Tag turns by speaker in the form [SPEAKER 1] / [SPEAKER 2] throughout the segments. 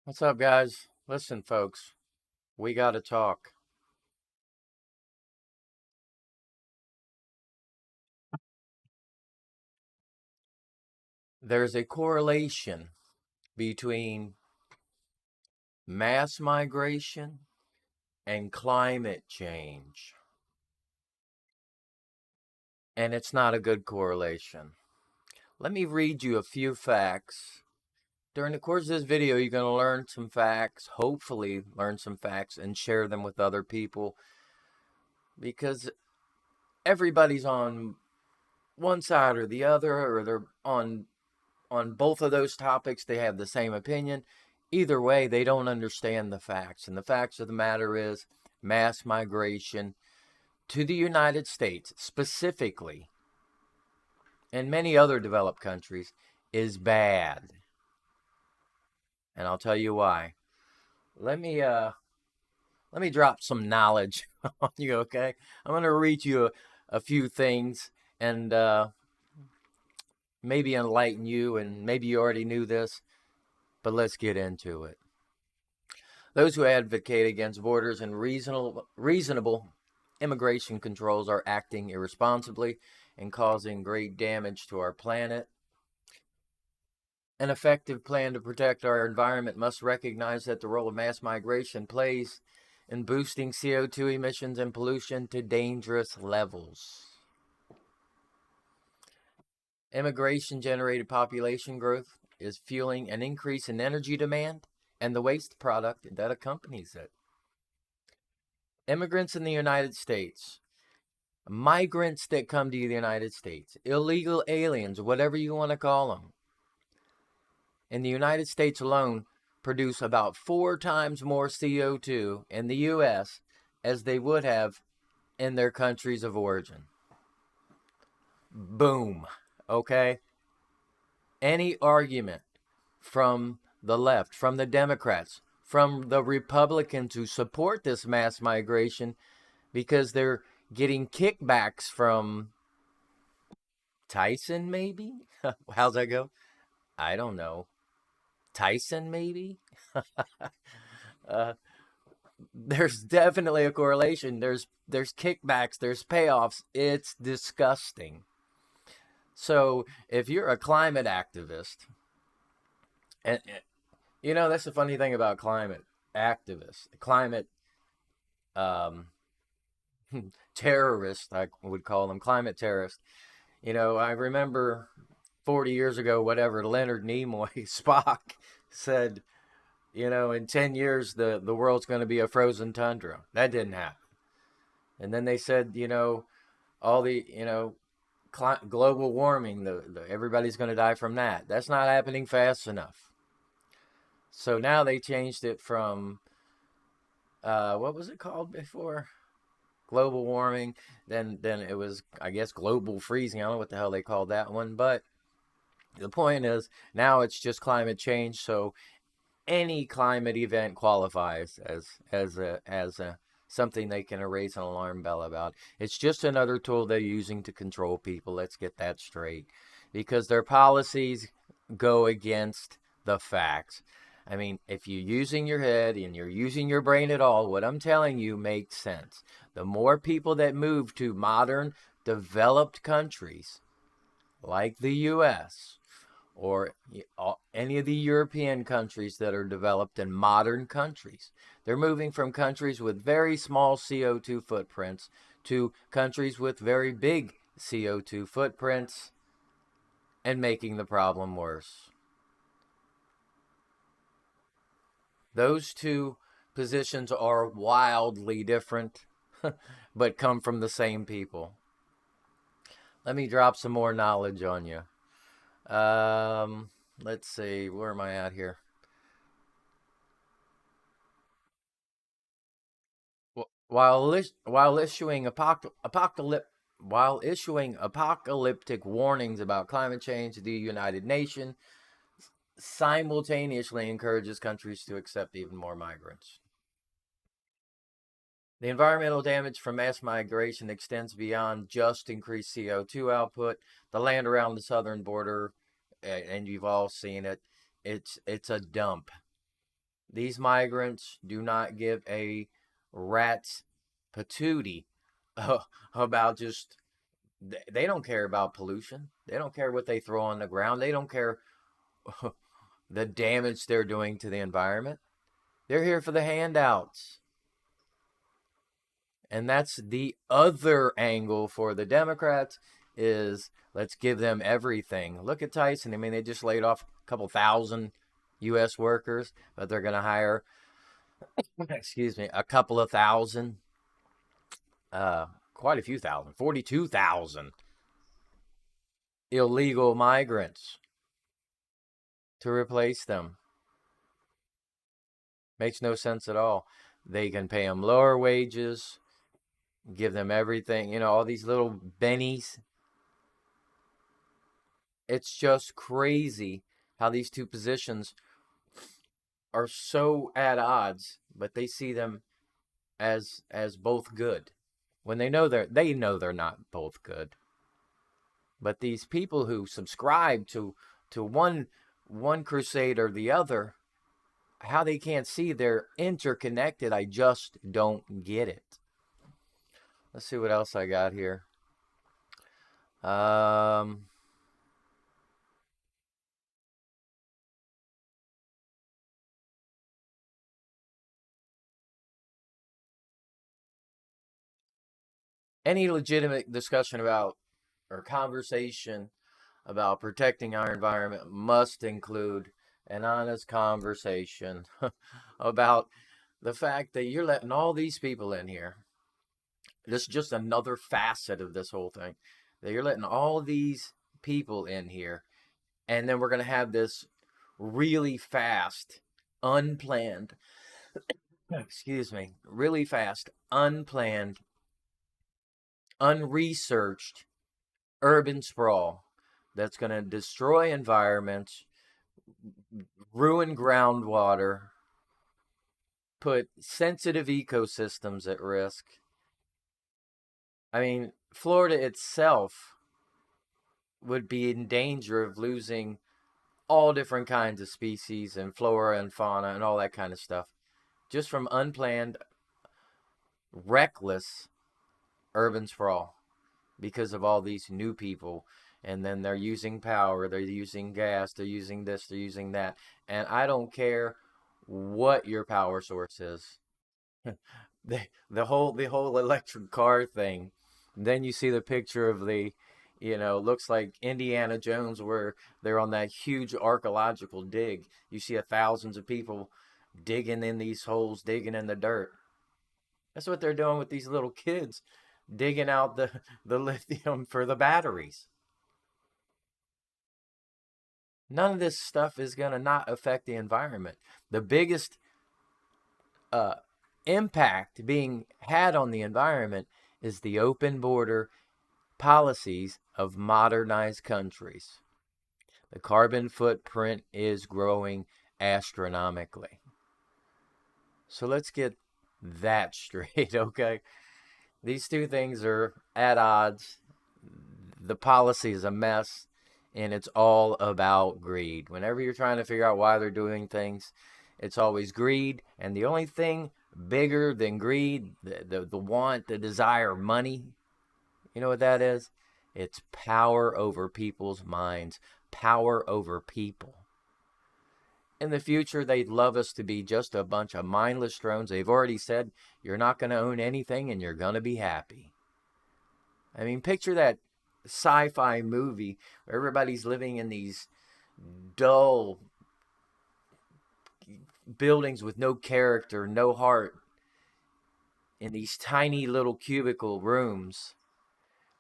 [SPEAKER 1] What's up, guys? Listen, folks, we got to talk. There's a correlation between mass migration and climate change, and it's not a good correlation. Let me read you a few facts. During the course of this video, you're going to learn some facts, hopefully, learn some facts and share them with other people because everybody's on one side or the other, or they're on both of those topics. They have the same opinion. Either way, they don't understand the facts. And the facts of the matter is mass migration to the United States, specifically, and many other developed countries, is bad. And I'll tell you why. Let me let me drop some knowledge on you, okay? I'm gonna read you a few things and maybe enlighten you, and maybe you already knew this, but let's get into it. Those who advocate against borders and reasonable immigration controls are acting irresponsibly and causing great damage to our planet. An effective plan to protect our environment must recognize that the role of mass migration plays in boosting CO2 emissions and pollution to dangerous levels. Immigration generated population growth is fueling an increase in energy demand and the waste product that accompanies it. Immigrants in the United States, migrants that come to the United States, illegal aliens, whatever you want to call them, in the United States alone produce about 4 times more CO2 in the U.S. as they would have in their countries of origin. Boom. Okay? Any argument from the left, from the Democrats, from the Republicans who support this mass migration because they're getting kickbacks from Tyson, maybe? How's that go? I don't know. Tyson, maybe? uh, there's definitely a correlation. There's kickbacks, there's payoffs. It's disgusting. So if you're a climate activist, and you know that's the funny thing about climate activists, climate um, terrorists, I would call them climate terrorists. You know, I remember 40 years ago, whatever, Leonard Nimoy, Spock, said, you know, in 10 years, the world's going to be a frozen tundra. That didn't happen. And then they said, you know, all the, you know, global warming, everybody's going to die from that. That's not happening fast enough. So now they changed it from, what was it called before? Global warming. Then it was, I guess, global freezing. I don't know what the hell they called that one. But the point is, now it's just climate change. So any climate event qualifies as a something they can raise an alarm bell about. It's just another tool they're using to control people. Let's get that straight, because their policies go against the facts. I mean, if you're using your head and you're using your brain at all, what I'm telling you makes sense. The more people that move to modern, developed countries like the US, or any of the European countries that are developed and modern countries. They're moving from countries with very small CO2 footprints to countries with very big CO2 footprints and making the problem worse. Those two positions are wildly different, but come from the same people. Let me drop some more knowledge on you. Let's see, where am I at here? While issuing apocalyptic warnings about climate change, the United Nations simultaneously encourages countries to accept even more migrants. The environmental damage from mass migration extends beyond just increased CO2 output. The land around the southern border, and you've all seen it, it's a dump. These migrants do not give a rat's patootie uh, about just, they don't care about pollution. They don't care what they throw on the ground. They don't care the damage they're doing to the environment. They're here for the handouts. And that's the other angle for the Democrats is let's give them everything. Look at Tyson. I mean, they just laid off a couple thousand US workers, but they're going to hire excuse me, a couple of thousand, uh quite a few thousand, 42,000 illegal migrants to replace them. Makes no sense at all. They can pay them lower wages, give them everything, all these little bennies. It's just crazy how these two positions are so at odds, but they see them as both good when they know they're not both good. But these people who subscribe to one crusade or the other, how they can't see they're interconnected, I just don't get it. Let's see what else I got here. Um, any legitimate discussion about or conversation about protecting our environment must include an honest conversation about the fact that you're letting all these people in here. This is just another facet of this whole thing. That you're letting all these people in here, and then we're going to have this really fast, unplanned, excuse me, really fast, unplanned, unresearched urban sprawl that's going to destroy environments, ruin groundwater, put sensitive ecosystems at risk. I mean, Florida itself would be in danger of losing all different kinds of species and flora and fauna and all that kind of stuff just from unplanned, reckless urban sprawl because of all these new people. And then they're using power, they're using gas, they're using this, they're using that. And I don't care what your power source is. The whole electric car thing. Then you see the picture of looks like Indiana Jones where they're on that huge archaeological dig. You see thousands of people digging in these holes, digging in the dirt. That's what they're doing with these little kids, digging out the lithium for the batteries. None of this stuff is going to not affect the environment. The biggest uh, impact being had on the environment is the open border policies of modernized countries. The carbon footprint is growing astronomically. So let's get that straight, okay? These two things are at odds. The policy is a mess, and it's all about greed. Whenever you're trying to figure out why they're doing things, it's always greed. And the only thing bigger than greed, the want, the desire, money, you know what that is? It's power over people's minds, power over people. In the future, they'd love us to be just a bunch of mindless drones. They've already said you're not going to own anything and you're going to be happy. I mean, picture that sci-fi movie where everybody's living in these dull buildings with no character, no heart, in these tiny little cubicle rooms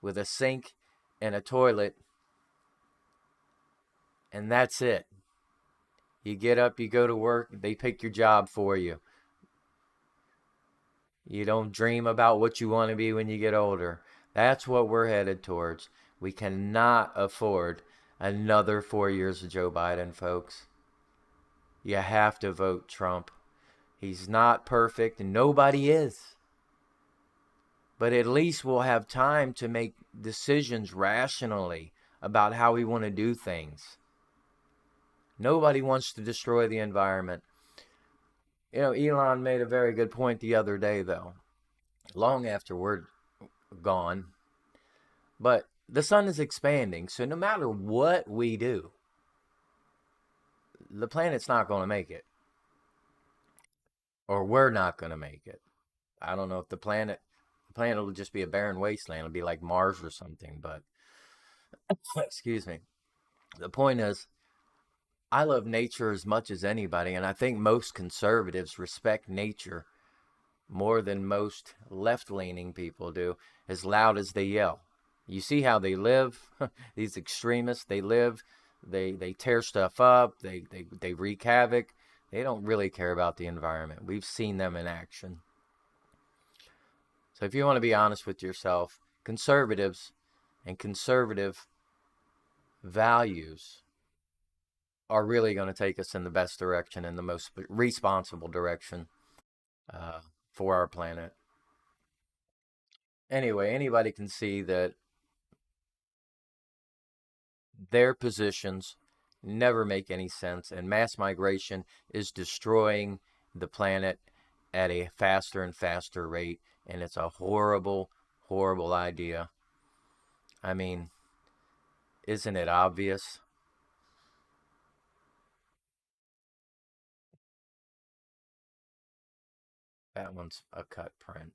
[SPEAKER 1] with a sink and a toilet, and that's it. You get up, you go to work, they pick your job for you. You don't dream about what you want to be when you get older. That's what we're headed towards. We cannot afford another 4 years of Joe Biden, folks. You have to vote Trump. He's not perfect, and nobody is. But at least we'll have time to make decisions rationally about how we want to do things. Nobody wants to destroy the environment. Elon made a very good point the other day, though, long after we're gone. But the sun is expanding, so no matter what we do, the planet's not going to make it, or we're not going to make it. I don't know if the planet will just be a barren wasteland. It'll be like Mars or something. But excuse me. The point is, I love nature as much as anybody, and I think most conservatives respect nature more than most left leaning people do, as loud as they yell. You see how they live? These extremists, they live, they tear stuff up, they wreak havoc. They don't really care about the environment. We've seen them in action. So if you want to be honest with yourself, conservatives and conservative values are really going to take us in the best direction and the most responsible direction uh, for our planet. Anyway, anybody can see that their positions never make any sense, and mass migration is destroying the planet at a faster and faster rate, and it's a horrible, horrible idea. I mean, isn't it obvious? That one's a cut print.